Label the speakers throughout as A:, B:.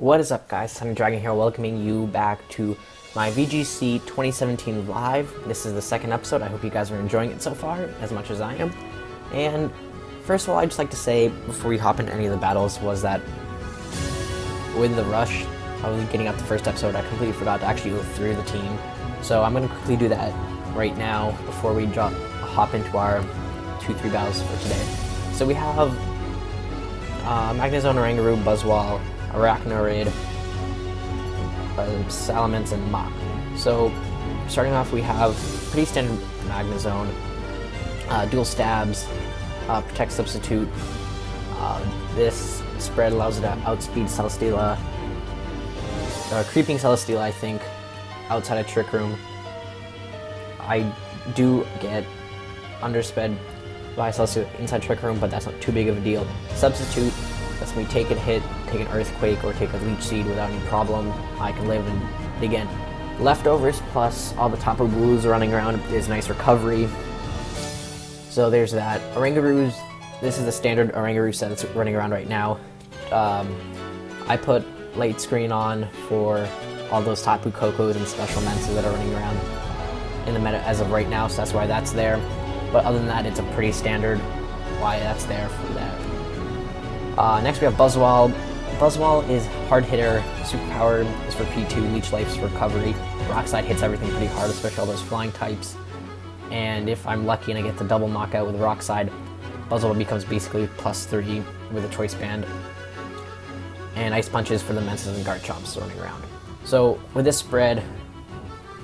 A: What is up, guys? Sunny Dragon here, welcoming you back to my VGC 2017 live. This is the second episode. I hope you guys are enjoying it so far as much as I am. And first of all, I'd just like to say before we hop into any of the battles was that with the rush, I was getting up the first episode, I completely forgot to actually go through the team. So I'm going to quickly do that right now before we hop into our 2-3 battles for today. So we have Magnezone, Oranguru, Buzzwole, Arachnoid, Salamence, and Mach. So starting off, we have pretty standard Magnezone, dual stabs, protect substitute. This spread allows it to outspeed Celesteela, creeping Celesteela, I think, outside of Trick Room. I do get undersped by Celesteela inside Trick Room, but that's not too big of a deal. Substitute lets me take a hit, take an Earthquake, or take a Leech Seed without any problem. I can live and again. Leftovers plus all the Tapu Blues running around is nice recovery. So there's that. Orangaroos, this is the standard Oranguru set that's running around right now. I put late screen on for all those Tapu Kokos and Special Menses that are running around in the meta as of right now, so that's why that's there. But other than that, it's a pretty standard why that's there for that. Next we have Buzzwole. Buzzwole is hard hitter, superpower is for P2, Leech Life's for recovery. Rock Slide hits everything pretty hard, especially all those flying types. And if I'm lucky and I get the double knockout with Rock Slide, Buzzwole becomes basically +3 with a Choice Band. And Ice Punches for the Menses and Garchomps running around. So with this spread,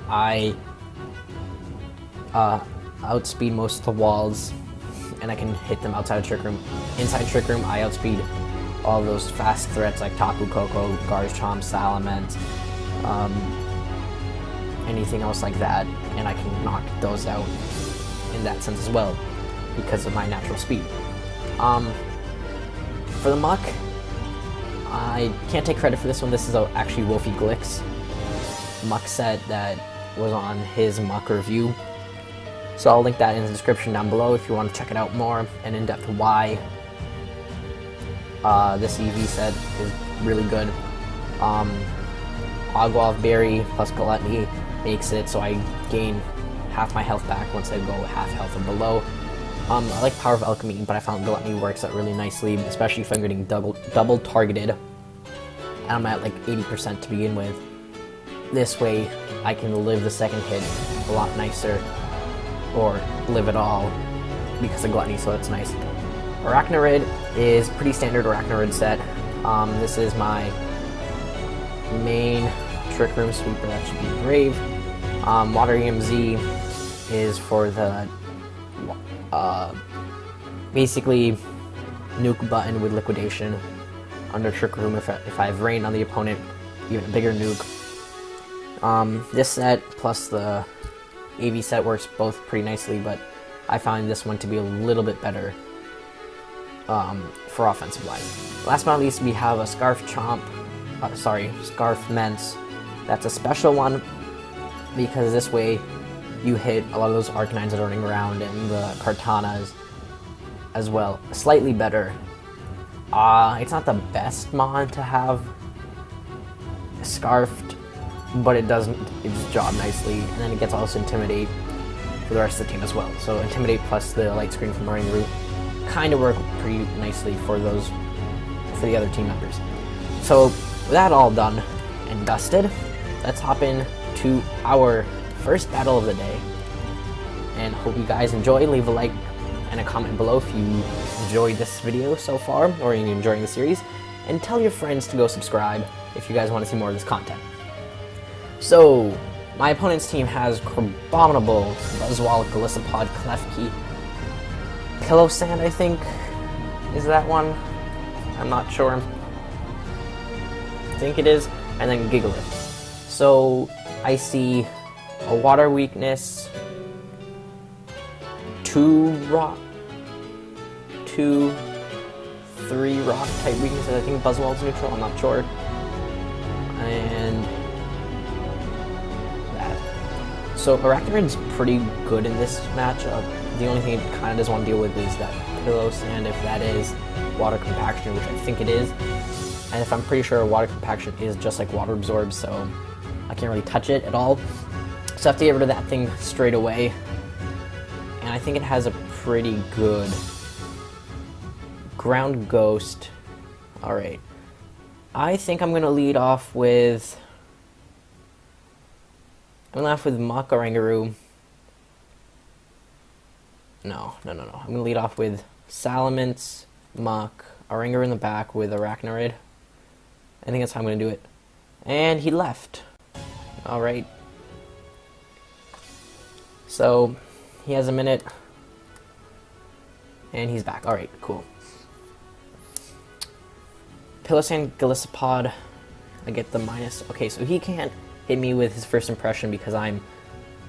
A: I outspeed most of the walls, and I can hit them outside of Trick Room. Inside Trick Room, I outspeed all those fast threats like Tapu Koko, Garchomp, Salamence, anything else like that, and I can knock those out in that sense as well because of my natural speed. For the Muck, I can't take credit for this one. This is actually Wolfie Glick's Muck set that was on his Muck review. So I'll link that in the description down below if you want to check it out more and in depth why this EV set is really good. Ogwolf Berry plus Gluttony makes it so I gain half my health back once I go half health or below. I like Power of Alchemy, but I found Gluttony works out really nicely, especially if I'm getting double targeted and I'm at like 80% to begin with. This way I can live the second hit a lot nicer, or live at all because of Gluttony, so that's nice. Arachnoid is pretty standard Arachnoid set. This is my main Trick Room sweeper, that should be Brave. Water EMZ is for the basically nuke button with liquidation under Trick Room if I have rain on the opponent, even a bigger nuke. This set plus the AV set works both pretty nicely, but I find this one to be a little bit better for offensive wise. Last but not least, we have a Scarf Mence. That's a special one because this way you hit a lot of those Arcanines that are running around and the Kartanas as well. Slightly better. It's not the best mon to have Scarfed, but it does its job nicely, and then it gets also Intimidate for the rest of the team as well. So Intimidate plus the light screen from Oranguru kind of work pretty nicely for the other team members. So with that all done and dusted, let's hop in to our first battle of the day, and hope you guys enjoy. Leave a like and a comment below if you enjoyed this video so far or you're enjoying the series, and tell your friends to go subscribe if you guys want to see more of this content. So, my opponent's team has Crabominable, Buzzwole, Golisopod, Klefki, Pillow Sand, I think, is that one? I'm not sure. I think it is, and then Gigalith. So, I see a Water Weakness, 3 Rock type weaknesses. I think Buzzwole's neutral, I'm not sure. And so Arachnoid's pretty good in this matchup. The only thing it kind of doesn't want to deal with is that Pillow Sand, if that is Water Compaction, which I think it is. And if I'm pretty sure water compaction is just like water absorb, so I can't really touch it at all. So I have to get rid of that thing straight away. And I think it has a pretty good ground ghost. Alright. I think I'm going to lead off with... I'm going to lead off with Muck Oranguru. No. I'm going to lead off with Salamence, Muck, Oranguru in the back with Arachnoid. I think that's how I'm going to do it. And he left. Alright. So, he has a minute. And he's back. Alright, cool. Pilosand Golisopod. I get the minus. Okay, so he can't hit me with his first impression because I'm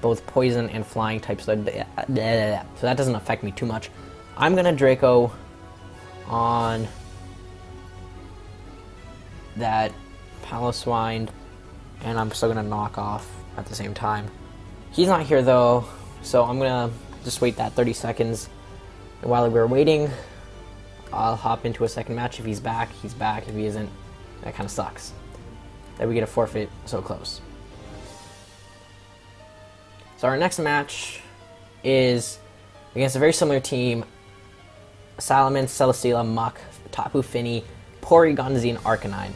A: both poison and flying type, so that doesn't affect me too much. I'm going to Draco on that Piloswine, and I'm still going to knock off at the same time. He's not here though, so I'm going to just wait that 30 seconds. And while we're waiting, I'll hop into a second match. If he's back, he's back. If he isn't, that kind of sucks. That we get a forfeit so close. So our next match is against a very similar team. Salamence, Celesteela, Muck, Tapu Fini, Porygon, and Arcanine.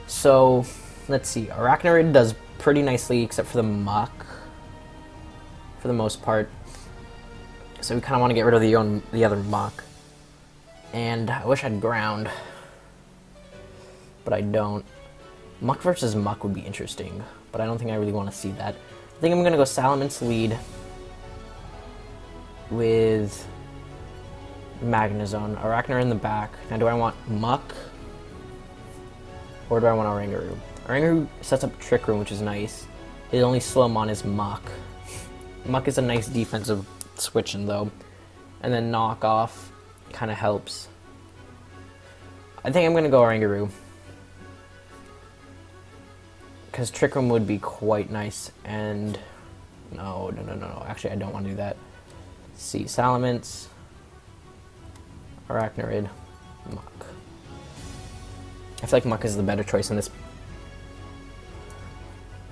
A: So, let's see. Arachnoid does pretty nicely except for the Muck, for the most part. So we kind of want to get rid of the other Muck. And I wish I had Ground, but I don't. Muck versus Muck would be interesting, but I don't think I really want to see that. I think I'm going to go Salamence lead with Magnezone. Arachnoid in the back. Now do I want Muck or do I want Oranguru? Oranguru sets up Trick Room, which is nice. His only Slowmon is Muck. Muck is a nice defensive switch-in though. And then Knock Off kind of helps. I think I'm going to go Oranguru, because Trick Room would be quite nice, and no. Actually, I don't want to do that. Let's see, Salamence, Arachnoid, Muck. I feel like Muck is the better choice in this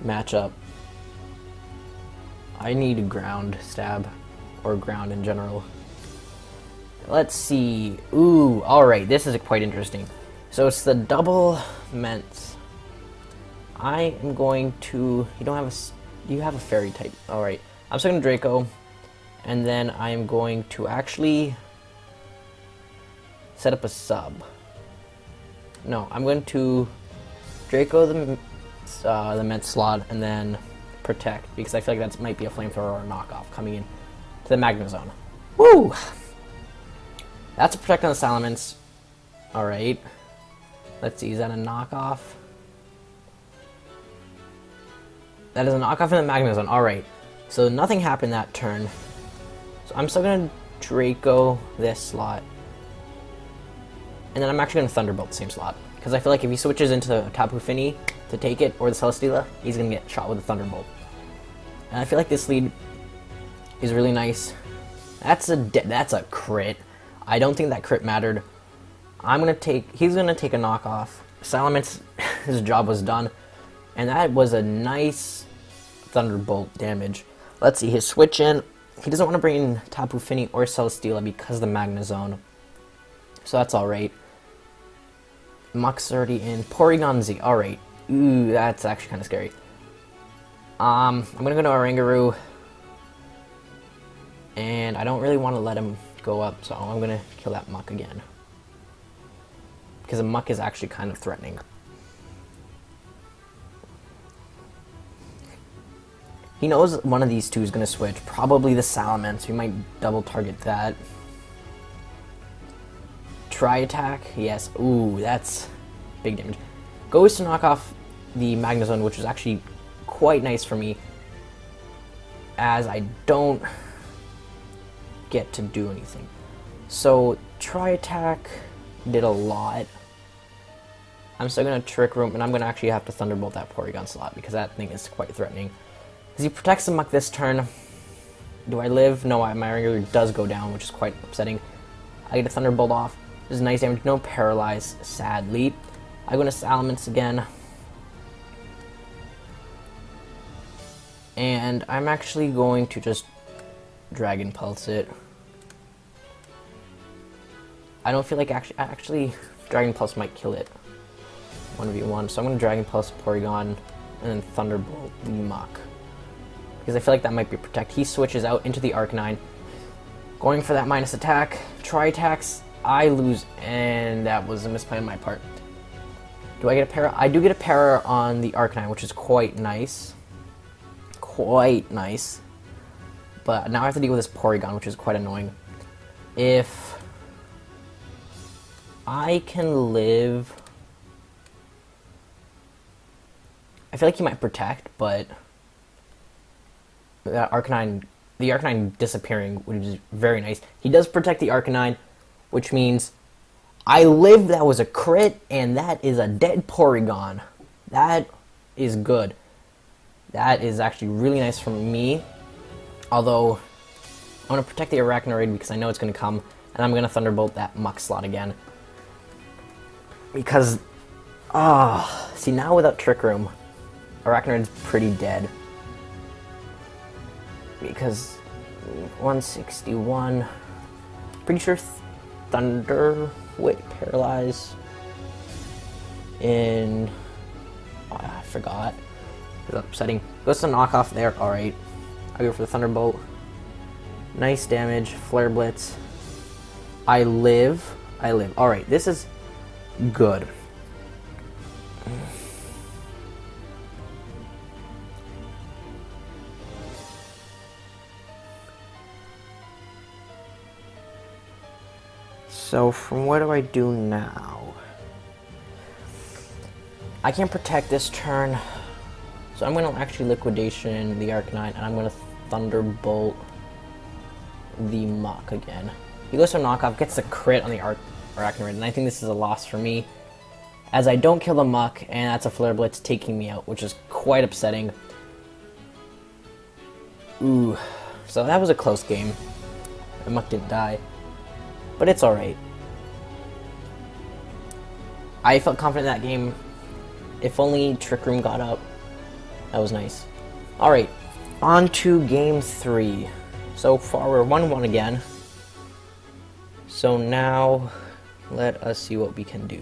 A: matchup. I need a ground stab, or ground in general. Let's see. Ooh, alright, this is quite interesting. So it's the double Ments. I am going to... You have a fairy type. Alright. I'm still going to Draco. And then I am going to actually set up a sub. No, I'm going to Draco the Ment slot and then Protect, because I feel like that might be a Flamethrower or a knockoff coming in to the Magnezone. Woo! That's a Protect on the Salamence. Alright. Let's see, is that a knockoff? That is a knockoff in the Magnezone. Alright. So nothing happened that turn. So I'm still going to Draco this slot. And then I'm actually going to Thunderbolt the same slot. Because I feel like if he switches into the Tapu Fini to take it, or the Celesteela, he's going to get shot with a Thunderbolt. And I feel like this lead is really nice. That's a crit. I don't think that crit mattered. He's going to take a knockoff. Salamence, his job was done. And that was a nice Thunderbolt damage. Let's see, his switch in. He doesn't want to bring in Tapu Fini or Celesteela because of the Magnezone. So that's alright. Muck's already in. Porygon Z, alright. Ooh, that's actually kind of scary. I'm going to go to Oranguru. And I don't really want to let him go up, so I'm going to kill that Muck again. Because the Muck is actually kind of threatening. He knows one of these two is going to switch. Probably the Salamence. We might double target that. Try attack. Yes. Ooh, that's big damage. Goes to knock off the Magnezone, which is actually quite nice for me, as I don't get to do anything. So, try attack did a lot. I'm still going to Trick Room, and I'm going to actually have to Thunderbolt that Porygon slot, because that thing is quite threatening. As he protects the Muck this turn, do I live? No, my Oranguru does go down, which is quite upsetting. I get a Thunderbolt off. This is nice damage, no Paralyze, sadly. I go into Salamence again. And I'm actually going to just Dragon Pulse it. I don't feel like actually Dragon Pulse might kill it. 1v1. So I'm going to Dragon Pulse Porygon and then Thunderbolt the Mach. Because I feel like that might be Protect. He switches out into the Arcanine. Going for that minus attack. Tri-attacks. I lose, and that was a misplay on my part. Do I get a para? I do get a para on the Arcanine, which is quite nice. Quite nice. But now I have to deal with this Porygon, which is quite annoying. If I can live... I feel like he might Protect, but that Arcanine, the Arcanine disappearing, which is very nice. He does protect the Arcanine, which means I live. That was a crit, and that is a dead Porygon. That is good. That is actually really nice from me. Although, I'm going to protect the Arachnoid because I know it's going to come, and I'm going to Thunderbolt that Mach slot again. Because, see, now without Trick Room, Arachnoid's pretty dead. Because 161, pretty sure Paralyze in, I forgot. It's upsetting. Goes to knockoff there. Alright. I go for the Thunderbolt. Nice damage. Flare Blitz. I live. Alright, this is good. So, from what do I do now? I can protect this turn. So I'm going to actually Liquidation the Arcanine, and I'm going to Thunderbolt the Mach again. He goes for knockoff, gets the crit on the Arachnoid, and I think this is a loss for me, as I don't kill the Mach, and that's a Flare Blitz taking me out, which is quite upsetting. Ooh, so that was a close game. The Mach didn't die, but it's alright. I felt confident in that game. If only Trick Room got up. That was nice. Alright, on to game 3. So far we're 1-1 again. So now, let us see what we can do.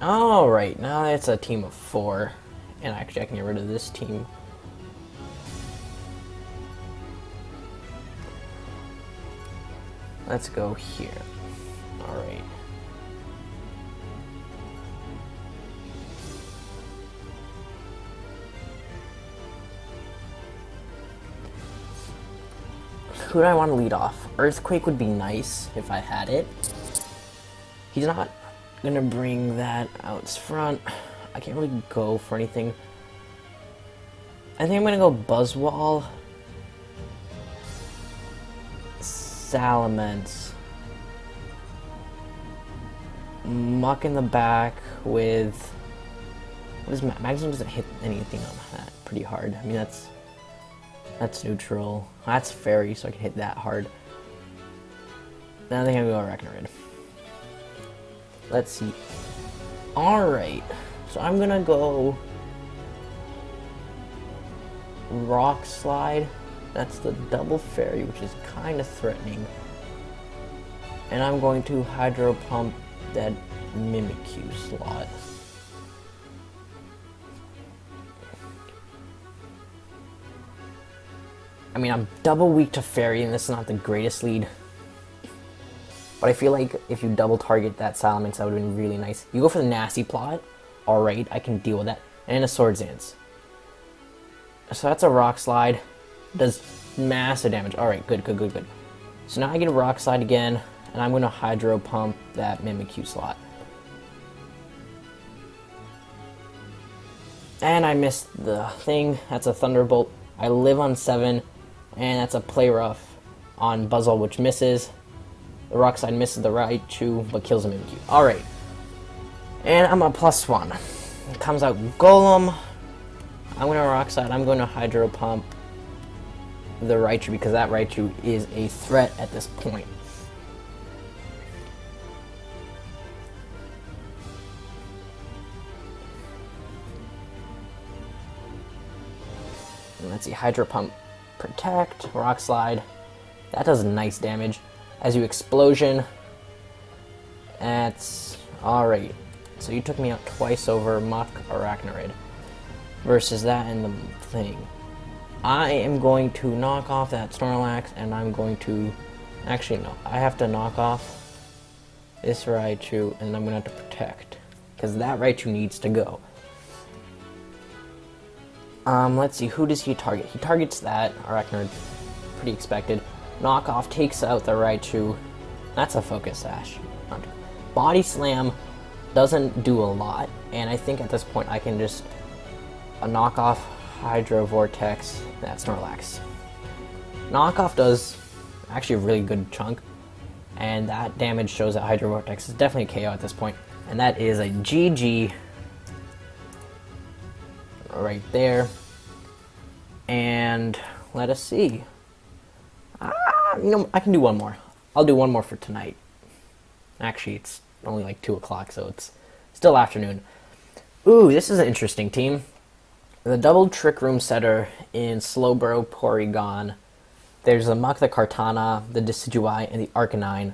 A: Alright, now it's a team of 4. And actually I can get rid of this team. Let's go here. Alright. Who do I want to lead off? Earthquake would be nice if I had it. He's not gonna bring that out front. I can't really go for anything. I think I'm gonna go Buzzwole. Salamence. Mach in the back with... What is Magnezone doesn't hit anything on that pretty hard. I mean, that's neutral. That's Fairy, so I can hit that hard. Then I think I'm gonna go Arachnoid. Let's see. Alright. So I'm gonna go Rock Slide. That's the double Fairy, which is kind of threatening. And I'm going to Hydro Pump that Mimikyu slot. I mean, I'm double weak to Fairy, and this is not the greatest lead. But I feel like if you double target that Salamence, that would have been really nice. You go for the Nasty Plot. Alright, I can deal with that. And a Swords Dance. So that's a Rock Slide. Does massive damage. Alright, good. So now I get a Rock Slide again, and I'm going to Hydro Pump that Mimikyu slot. And I missed the thing. That's a Thunderbolt. I live on 7, and that's a Play Rough on Buzzwole, which misses. The Rock Slide misses the Raichu, but kills the Mimikyu. Alright. And I'm a +1. It comes out Golem. I'm going to Rock Slide. I'm going to Hydro Pump the Raichu because that Raichu is a threat at this point. And let's see, Hydro Pump, Protect, Rock Slide. That does nice damage. As you Explosion. That's alright. So you took me out twice over Muck Arachnoid versus that and the thing. I am going to knock off that Snorlax, and I'm going to... Actually, no. I have to knock off this Raichu, and I'm going to have to Protect. Because that Raichu needs to go. Let's see. Who does he target? He targets that Arachnoid. Pretty expected. Knock off takes out the Raichu. That's a Focus Sash. Body Slam doesn't do a lot, and I think at this point I can just knock off Hydro Vortex that Snorlax. Knockoff does actually a really good chunk, and that damage shows that Hydro Vortex is definitely a KO at this point, and that is a GG right there. And let us see. You know, I can do one more. I'll do one more for tonight. Actually, it's only like 2 o'clock, so it's still afternoon. Ooh, this is an interesting team. The double Trick Room setter in Slowbro Porygon. There's the Mach, the Kartana, the Decidueye, and the Arcanine.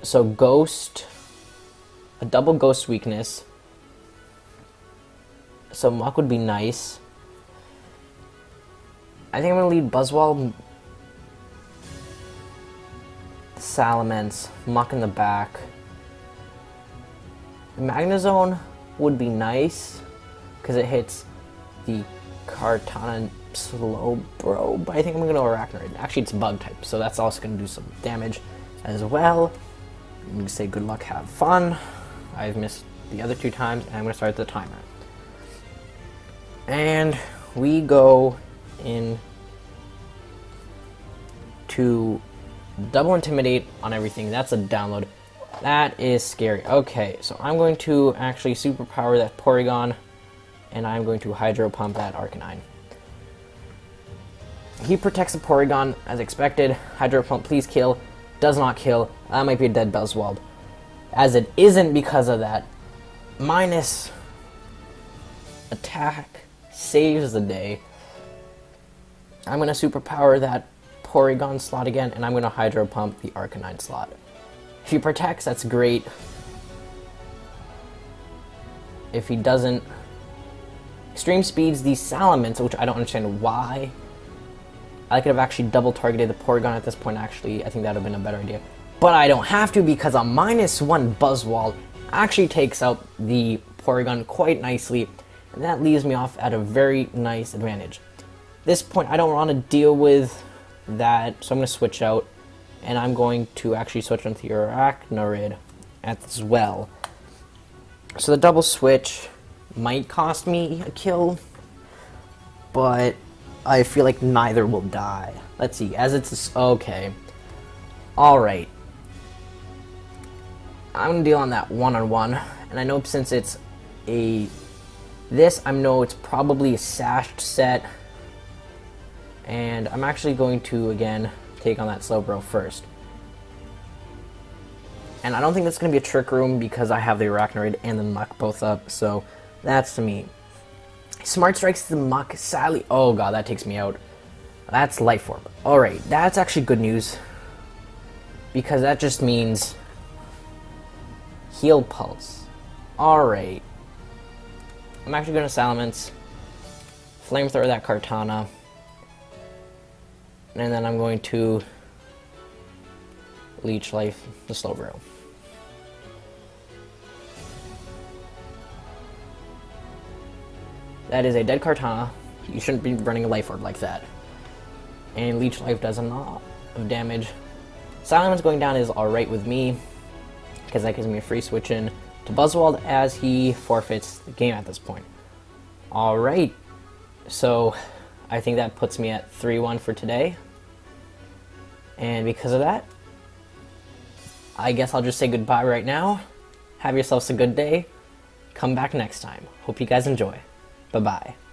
A: So Ghost, a double Ghost weakness. So Mach would be nice. I think I'm going to lead Buzzwole, Salamence, Mach in the back. Magnezone would be nice because it hits the Kartana Slowbro, but I think I'm going to Arachnoid. Actually, it's Bug type, so that's also going to do some damage as well. I'm going to say good luck, have fun. I've missed the other 2 times, and I'm going to start the timer. And we go in to double Intimidate on everything. That's a download. That is scary. Okay, so I'm going to actually superpower that Porygon, and I'm going to Hydro Pump that Arcanine. He protects the Porygon as expected. Hydro Pump, please kill. Does not kill. That might be a dead Buzzwole. As it isn't because of that. Minus attack saves the day. I'm going to superpower that Porygon slot again, and I'm going to Hydro Pump the Arcanine slot. If he protects, that's great. If he doesn't... Extreme Speeds the Salamence, which I don't understand why. I could have actually double targeted the Porygon at this point, actually. I think that would have been a better idea. But I don't have to because a -1 Buzzwole actually takes out the Porygon quite nicely. And that leaves me off at a very nice advantage. At this point, I don't want to deal with that, so I'm going to switch out. And I'm going to actually switch onto the Arachnoid as well. So the double switch might cost me a kill, but I feel like neither will die. Let's see, as it's... Okay. Alright. I'm going to deal on that one-on-one. And I know since it's a... This, I know it's probably a sashed set. And I'm actually going to, again, take on that Slowbro first. And I don't think that's going to be a Trick Room because I have the Arachnoid and the Muck both up, so that's to me. Smart Strikes the Muck, sadly. Oh god, that takes me out. That's Life Orb. Alright, that's actually good news. Because that just means Heal Pulse. Alright. I'm actually going to Salamence, Flamethrower that Kartana, and then I'm going to Leech Life the Slowbro. That is a dead Kartana. You shouldn't be running a Life Orb like that. And Leech Life does a lot of damage. Salamence going down is alright with me, because that gives me a free switch in to Buzzwole as he forfeits the game at this point. Alright, so I think that puts me at 3-1 for today. And because of that, I guess I'll just say goodbye right now. Have yourselves a good day. Come come back next time. Hope you guys enjoy. Bye-bye.